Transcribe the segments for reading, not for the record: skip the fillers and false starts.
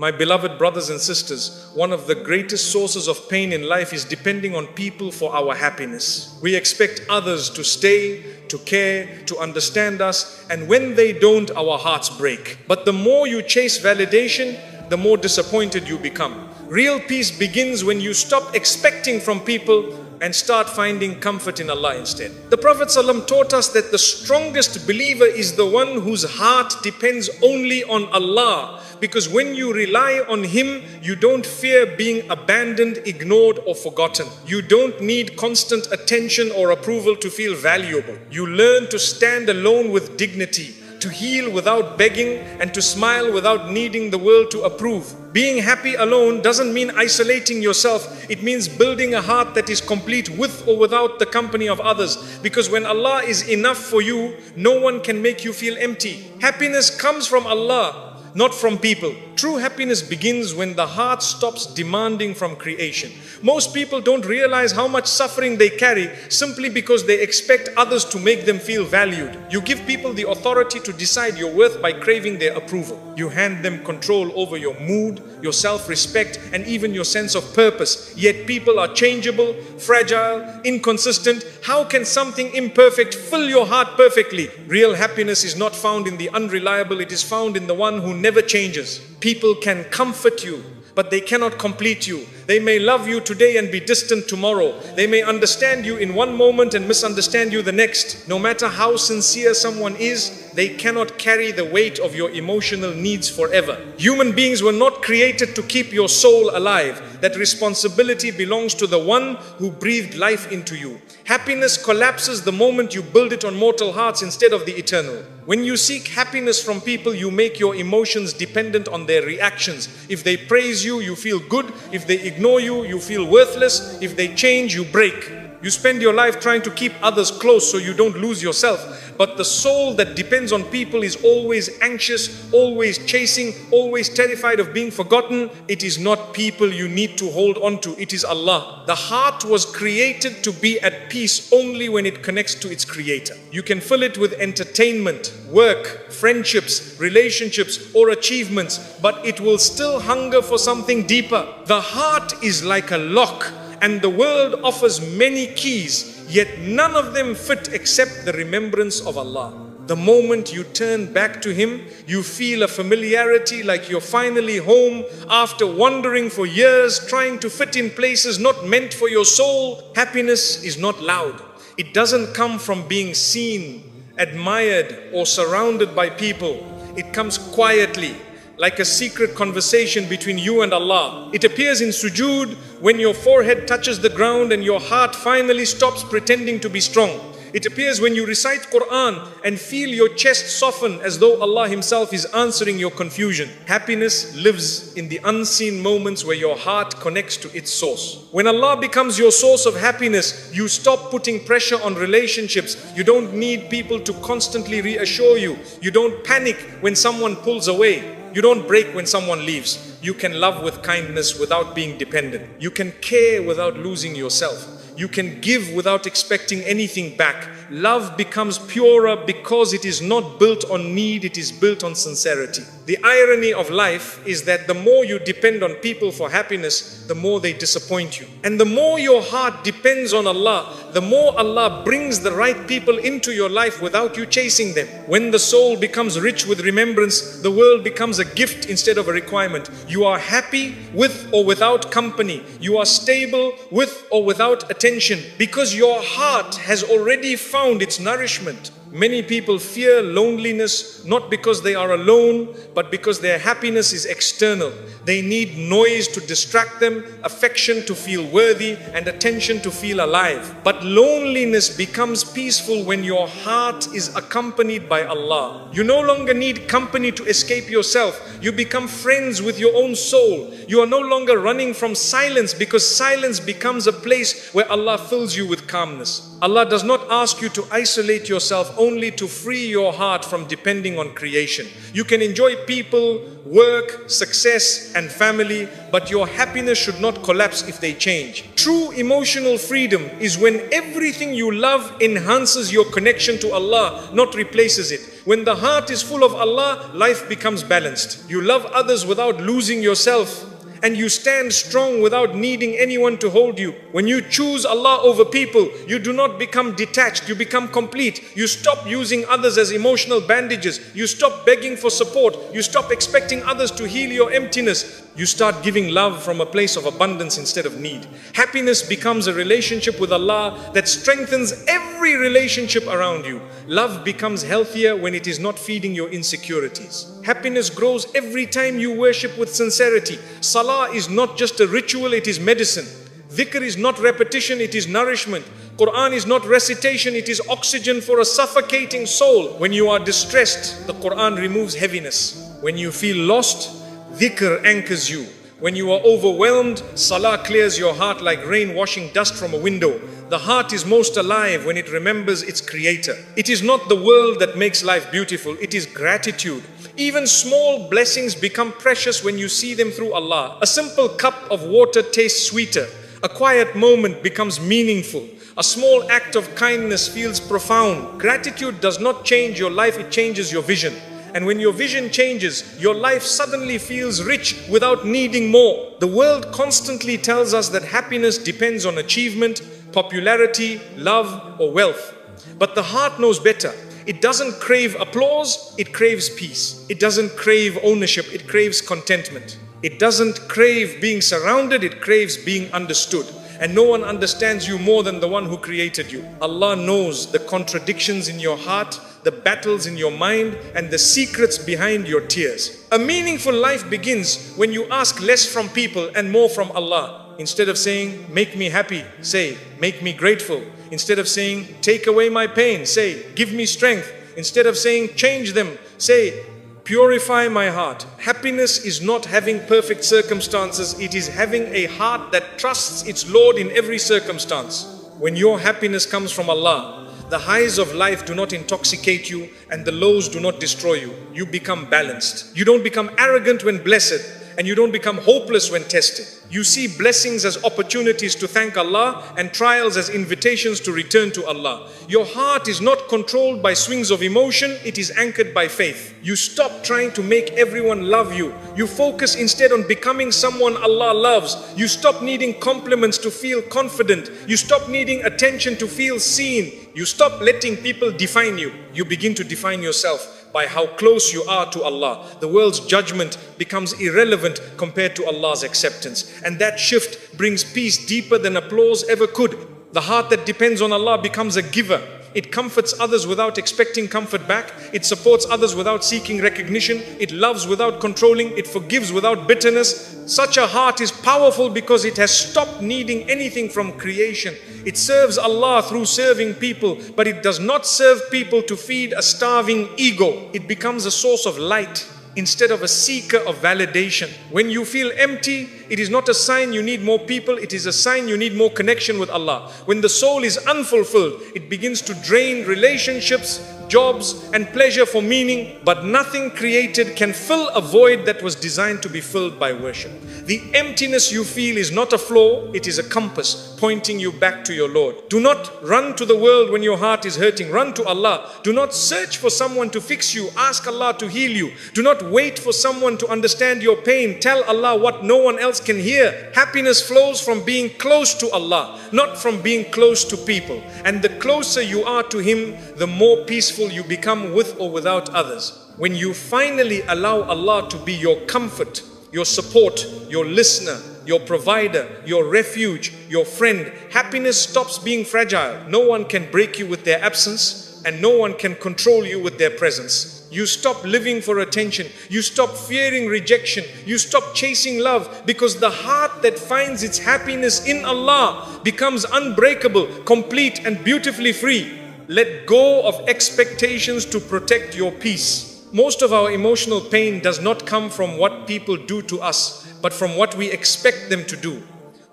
My beloved brothers and sisters, one of the greatest sources of pain in life is depending on people for our happiness. We expect others to stay, to care, to understand us, and when they don't, our hearts break. But the more you chase validation, the more disappointed you become. Real peace begins when you stop expecting from people and start finding comfort in Allah instead. The Prophet ﷺ taught us that the strongest believer is the one whose heart depends only on Allah, because when you rely on Him, you don't fear being abandoned, ignored or forgotten. You don't need constant attention or approval to feel valuable. You learn to stand alone with dignity, to heal without begging, and to smile without needing the world to approve. Being happy alone doesn't mean isolating yourself. It means building a heart that is complete with or without the company of others. Because when Allah is enough for you, no one can make you feel empty. Happiness comes from Allah, not from people. True happiness begins when the heart stops demanding from creation. Most people don't realize how much suffering they carry simply because they expect others to make them feel valued. You give people the authority to decide your worth by craving their approval. You hand them control over your mood, your self-respect, and even your sense of purpose. Yet people are changeable, fragile, inconsistent. How can something imperfect fill your heart perfectly? Real happiness is not found in the unreliable, it is found in the one who never changes. People can comfort you, but they cannot complete you. They may love you today and be distant tomorrow. They may understand you in one moment and misunderstand you the next. No matter how sincere someone is, they cannot carry the weight of your emotional needs forever. Human beings were not created to keep your soul alive. That responsibility belongs to the one who breathed life into you. Happiness collapses the moment you build it on mortal hearts instead of the eternal. When you seek happiness from people, you make your emotions dependent on their reactions. If they praise you, you feel good. If they ignore you, you feel worthless. If they change, you break. You spend your life trying to keep others close so you don't lose yourself. But the soul that depends on people is always anxious, always chasing, always terrified of being forgotten. It is not people you need to hold on to, it is Allah. The heart was created to be at peace only when it connects to its creator. You can fill it with entertainment, work, friendships, relationships, or achievements, but it will still hunger for something deeper. The heart is like a lock, and the world offers many keys, yet none of them fit except the remembrance of Allah. The moment you turn back to Him, you feel a familiarity like you're finally home after wandering for years, trying to fit in places not meant for your soul. Happiness is not loud. It doesn't come from being seen, admired, or surrounded by people. It comes quietly, like a secret conversation between you and Allah. It appears in sujood, when your forehead touches the ground and your heart finally stops pretending to be strong. It appears when you recite Quran and feel your chest soften as though Allah Himself is answering your confusion. Happiness lives in the unseen moments where your heart connects to its source. When Allah becomes your source of happiness, you stop putting pressure on relationships. You don't need people to constantly reassure you. You don't panic when someone pulls away. You don't break when someone leaves. You can love with kindness without being dependent. You can care without losing yourself. You can give without expecting anything back. Love becomes purer because it is not built on need, it is built on sincerity. The irony of life is that the more you depend on people for happiness, the more they disappoint you. And the more your heart depends on Allah, the more Allah brings the right people into your life without you chasing them. When the soul becomes rich with remembrance, the world becomes a gift instead of a requirement. You are happy with or without company. You are stable with or without attention, because your heart has already found its nourishment. Many people fear loneliness not because they are alone, but because their happiness is external. They need noise to distract them, affection to feel worthy, and attention to feel alive. But loneliness becomes peaceful when your heart is accompanied by Allah. You no longer need company to escape yourself. You become friends with your own soul. You are no longer running from silence, because silence becomes a place where Allah fills you with calmness. Allah does not ask you to isolate yourself only to free your heart from depending on creation. You can enjoy people, work, success, and family, but your happiness should not collapse if they change. True emotional freedom is when everything you love enhances your connection to Allah, not replaces it. When the heart is full of Allah, life becomes balanced. You love others without losing yourself, and you stand strong without needing anyone to hold you. When you choose Allah over people, you do not become detached, you become complete. You stop using others as emotional bandages. You stop begging for support. You stop expecting others to heal your emptiness. You start giving love from a place of abundance instead of need. Happiness becomes a relationship with Allah that strengthens every relationship around you. Love becomes healthier when it is not feeding your insecurities. Happiness grows every time you worship with sincerity. Salah is not just a ritual, it is medicine. Dhikr is not repetition, it is nourishment. Quran is not recitation, it is oxygen for a suffocating soul. When you are distressed, the Quran removes heaviness. When you feel lost, dhikr anchors you. When you are overwhelmed, salah clears your heart like rain washing dust from a window. The heart is most alive when it remembers its creator. It is not the world that makes life beautiful, it is gratitude. Even small blessings become precious when you see them through Allah. A simple cup of water tastes sweeter. A quiet moment becomes meaningful. A small act of kindness feels profound. Gratitude does not change your life, it changes your vision. And when your vision changes, your life suddenly feels rich without needing more. The world constantly tells us that happiness depends on achievement, popularity, love, or wealth. But the heart knows better. It doesn't crave applause, it craves peace. It doesn't crave ownership, it craves contentment. It doesn't crave being surrounded, it craves being understood. And no one understands you more than the one who created you. Allah knows the contradictions in your heart, the battles in your mind, and the secrets behind your tears. A meaningful life begins when you ask less from people and more from Allah. Instead of saying, make me happy, say, make me grateful. Instead of saying, take away my pain, say, give me strength. Instead of saying, change them, say, purify my heart. Happiness is not having perfect circumstances, it is having a heart that trusts its Lord in every circumstance. When your happiness comes from Allah, the highs of life do not intoxicate you and the lows do not destroy you. You become balanced. You don't become arrogant when blessed, and you don't become hopeless when tested. You see blessings as opportunities to thank Allah and trials as invitations to return to Allah. Your heart is not controlled by swings of emotion, it is anchored by faith. You stop trying to make everyone love you. You focus instead on becoming someone Allah loves. You stop needing compliments to feel confident. You stop needing attention to feel seen. You stop letting people define you. You begin to define yourself by how close you are to Allah. The world's judgment becomes irrelevant compared to Allah's acceptance. And that shift brings peace deeper than applause ever could. The heart that depends on Allah becomes a giver. It comforts others without expecting comfort back. It supports others without seeking recognition. It loves without controlling. It forgives without bitterness. Such a heart is powerful because it has stopped needing anything from creation. It serves Allah through serving people, but it does not serve people to feed a starving ego. It becomes a source of light instead of a seeker of validation. When you feel empty, it is not a sign you need more people, it is a sign you need more connection with Allah. When the soul is unfulfilled, it begins to drain relationships, jobs, and pleasure for meaning, but nothing created can fill a void that was designed to be filled by worship. The emptiness you feel is not a flaw, it is a compass pointing you back to your Lord. Do not run to the world when your heart is hurting, run to Allah. Do not search for someone to fix you, ask Allah to heal you. Do not wait for someone to understand your pain, tell Allah what no one else can hear. Happiness flows from being close to Allah, not from being close to people. And the closer you are to Him, the more peaceful you become with or without others. When you finally allow Allah to be your comfort, your support, your listener, your provider, your refuge, your friend, happiness stops being fragile. No one can break you with their absence, and no one can control you with their presence. You stop living for attention. You stop fearing rejection. You stop chasing love, because the heart that finds its happiness in Allah becomes unbreakable, complete, and beautifully free. Let go of expectations to protect your peace. Most of our emotional pain does not come from what people do to us, but from what we expect them to do.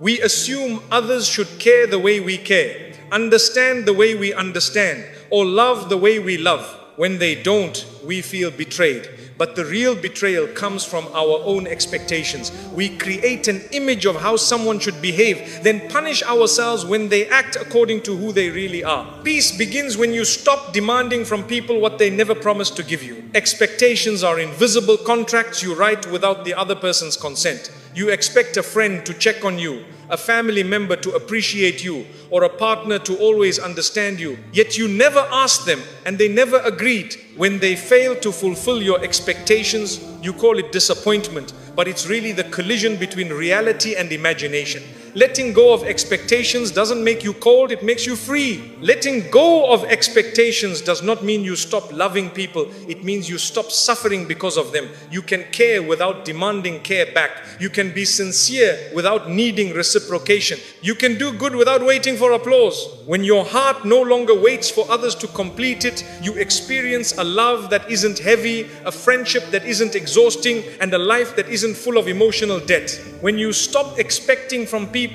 We assume others should care the way we care, understand the way we understand, or love the way we love. When they don't, we feel betrayed. But the real betrayal comes from our own expectations. We create an image of how someone should behave, then punish ourselves when they act according to who they really are. Peace begins when you stop demanding from people what they never promised to give you. Expectations are invisible contracts you write without the other person's consent. You expect a friend to check on you, a family member to appreciate you, or a partner to always understand you. Yet you never asked them and they never agreed. When they fail to fulfill your expectations, you call it disappointment, but it's really the collision between reality and imagination. Letting go of expectations doesn't make you cold, it makes you free. Letting go of expectations does not mean you stop loving people, it means you stop suffering because of them. You can care without demanding care back. You can be sincere without needing reciprocation. You can do good without waiting for applause. When your heart no longer waits for others to complete it, you experience a love that isn't heavy, a friendship that isn't exhausting, and a life that isn't full of emotional debt. When you stop expecting from people,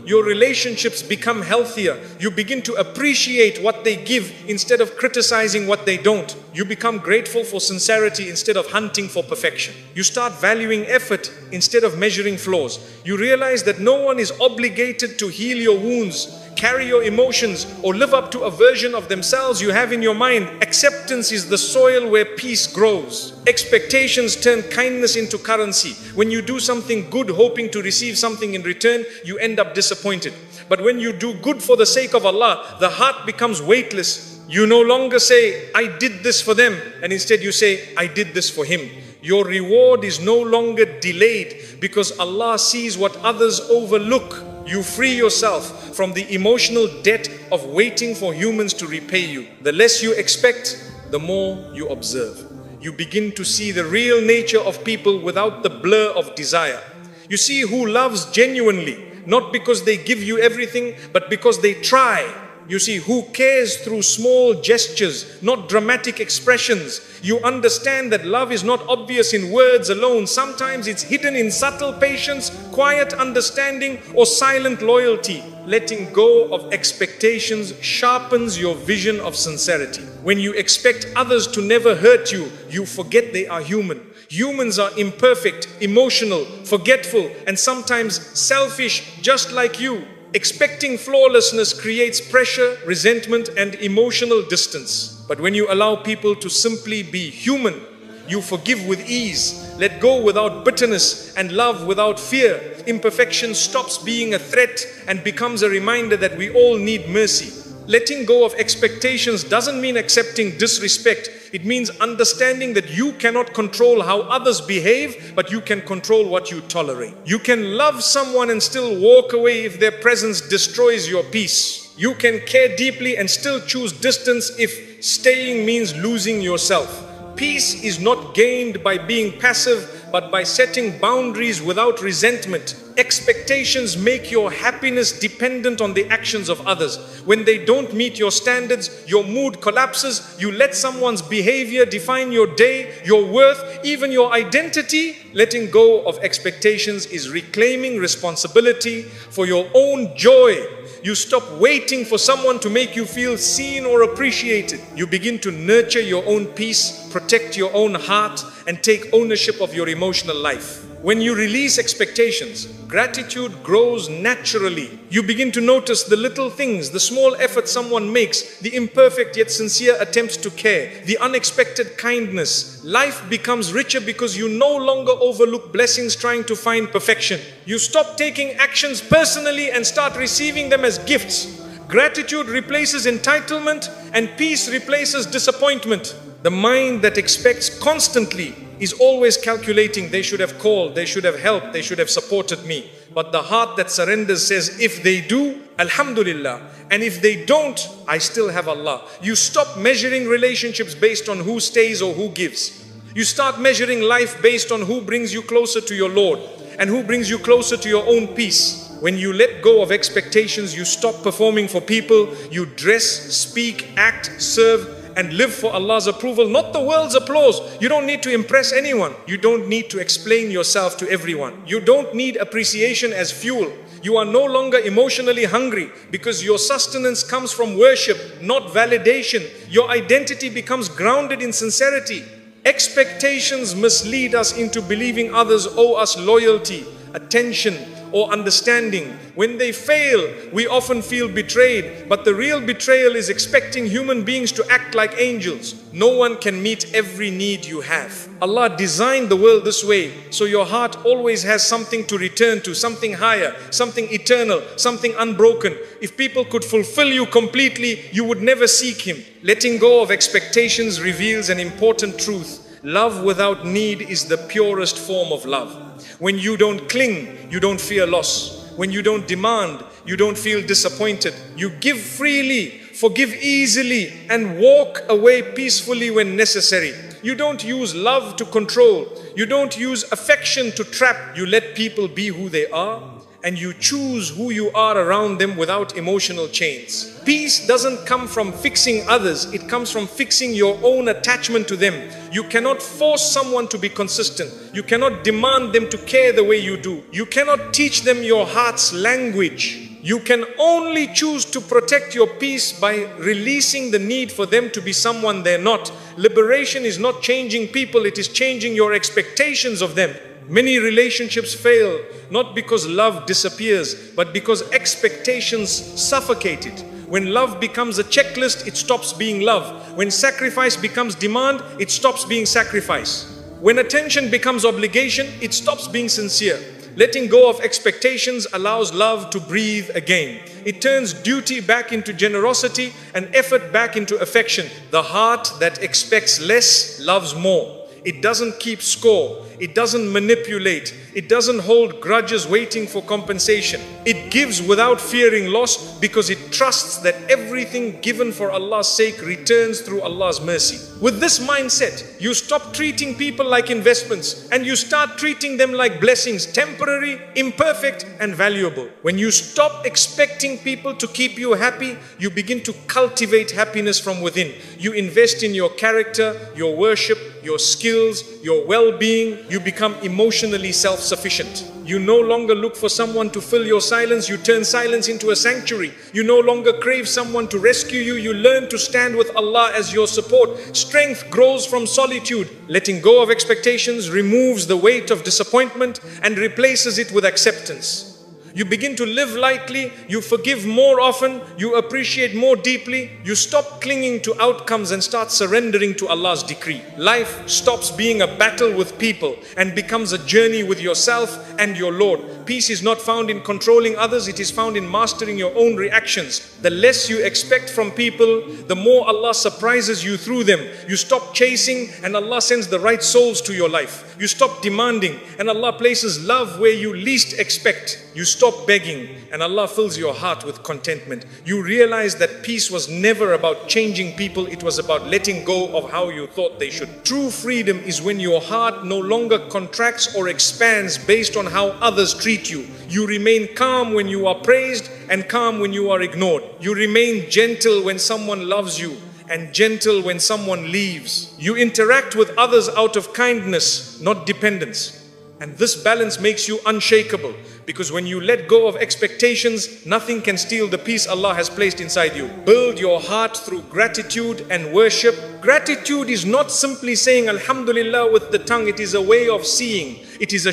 your relationships become healthier. You begin to appreciate what they give instead of criticizing what they don't. You become grateful for sincerity instead of hunting for perfection. You start valuing effort instead of measuring flaws. You realize that no one is obligated to heal your wounds, carry your emotions, or live up to a version of themselves you have in your mind. Acceptance is the soil where peace grows. Expectations turn kindness into currency. When you do something good hoping to receive something in return, you end up disappointed. But when you do good for the sake of Allah, the heart becomes weightless. You no longer say, I did this for them, and instead you say, I did this for him. Your reward is no longer delayed because Allah sees what others overlook. You free yourself from the emotional debt of waiting for humans to repay you. The less you expect, the more you observe. You begin to see the real nature of people without the blur of desire. You see who loves genuinely, not because they give you everything, but because they try. You see who cares through small gestures, not dramatic expressions. You understand that love is not obvious in words alone. Sometimes it's hidden in subtle patience, quiet understanding, or silent loyalty. Letting go of expectations sharpens your vision of sincerity. When you expect others to never hurt you, you forget they are human. Humans are imperfect, emotional, forgetful, and sometimes selfish, just like you. Expecting flawlessness creates pressure, resentment, and emotional distance. But when you allow people to simply be human, you forgive with ease, let go without bitterness, and love without fear. Imperfection stops being a threat and becomes a reminder that we all need mercy. Letting go of expectations doesn't mean accepting disrespect. It means understanding that you cannot control how others behave, but you can control what you tolerate. You can love someone and still walk away if their presence destroys your peace. You can care deeply and still choose distance if staying means losing yourself. Peace is not gained by being passive, but by setting boundaries without resentment. Expectations make your happiness dependent on the actions of others. When they don't meet your standards, your mood collapses. You let someone's behavior define your day, your worth, even your identity. Letting go of expectations is reclaiming responsibility for your own joy. You stop waiting for someone to make you feel seen or appreciated. You begin to nurture your own peace, protect your own heart, and take ownership of your emotional life. When you release expectations, gratitude grows naturally. You begin to notice the little things, the small effort someone makes, the imperfect yet sincere attempts to care, the unexpected kindness. Life becomes richer because you no longer overlook blessings trying to find perfection. You stop taking actions personally and start receiving them as gifts. Gratitude replaces entitlement and peace replaces disappointment. The mind that expects constantly is always calculating, they should have called, they should have helped, they should have supported me. But the heart that surrenders says, if they do, Alhamdulillah. And if they don't, I still have Allah. You stop measuring relationships based on who stays or who gives. You start measuring life based on who brings you closer to your Lord and who brings you closer to your own peace. When you let go of expectations, you stop performing for people. You dress, speak, act, serve, and live for Allah's approval, not the world's applause. You don't need to impress anyone. You don't need to explain yourself to everyone. You don't need appreciation as fuel. You are no longer emotionally hungry because your sustenance comes from worship, not validation. Your identity becomes grounded in sincerity. Expectations mislead us into believing others owe us loyalty, attention, or understanding. When they fail, we often feel betrayed, but the real betrayal is expecting human beings to act like angels. No one can meet every need you have. Allah designed the world this way, so your heart always has something to return to, something higher, something eternal, something unbroken. If people could fulfill you completely, you would never seek Him. Letting go of expectations reveals an important truth. Love without need is the purest form of love. When you don't cling, you don't fear loss. When you don't demand, you don't feel disappointed. You give freely, forgive easily, and walk away peacefully when necessary. You don't use love to control. You don't use affection to trap. You let people be who they are, and you choose who you are around them without emotional chains. Peace doesn't come from fixing others, it comes from fixing your own attachment to them. You cannot force someone to be consistent. You cannot demand them to care the way you do. You cannot teach them your heart's language. You can only choose to protect your peace by releasing the need for them to be someone they're not. Liberation is not changing people, it is changing your expectations of them. Many relationships fail not because love disappears, but because expectations suffocate it. When love becomes a checklist, it stops being love. When sacrifice becomes demand, it stops being sacrifice. When attention becomes obligation, it stops being sincere. Letting go of expectations allows love to breathe again. It turns duty back into generosity and effort back into affection. The heart that expects less loves more. It doesn't keep score. It doesn't manipulate. It doesn't hold grudges waiting for compensation. It gives without fearing loss because it trusts that everything given for Allah's sake returns through Allah's mercy. With this mindset, you stop treating people like investments and you start treating them like blessings, temporary, imperfect, and valuable. When you stop expecting people to keep you happy, you begin to cultivate happiness from within. You invest in your character, your worship, your skills, your well-being. You become emotionally self-sufficient. You no longer look for someone to fill your silence. You turn silence into a sanctuary. You no longer crave someone to rescue you. You learn to stand with Allah as your support. Strength grows from solitude. Letting go of expectations removes the weight of disappointment and replaces it with acceptance. You begin to live lightly, you forgive more often, you appreciate more deeply, you stop clinging to outcomes and start surrendering to Allah's decree. Life stops being a battle with people and becomes a journey with yourself and your Lord. Peace is not found in controlling others, it is found in mastering your own reactions. The less you expect from people, the more Allah surprises you through them. You stop chasing and Allah sends the right souls to your life. You stop demanding and Allah places love where you least expect. You stop begging and Allah fills your heart with contentment. You realize that peace was never about changing people, it was about letting go of how you thought they should. True freedom is when your heart no longer contracts or expands based on how others treat you. You remain calm when you are praised and calm when you are ignored. You remain gentle when someone loves you and gentle when someone leaves. You interact with others out of kindness, not dependence. And this balance makes you unshakable, because when you let go of expectations, nothing can steal the peace Allah has placed inside you. Build your heart through gratitude and worship. Gratitude is not simply saying Alhamdulillah with the tongue, it is a way of seeing. It is a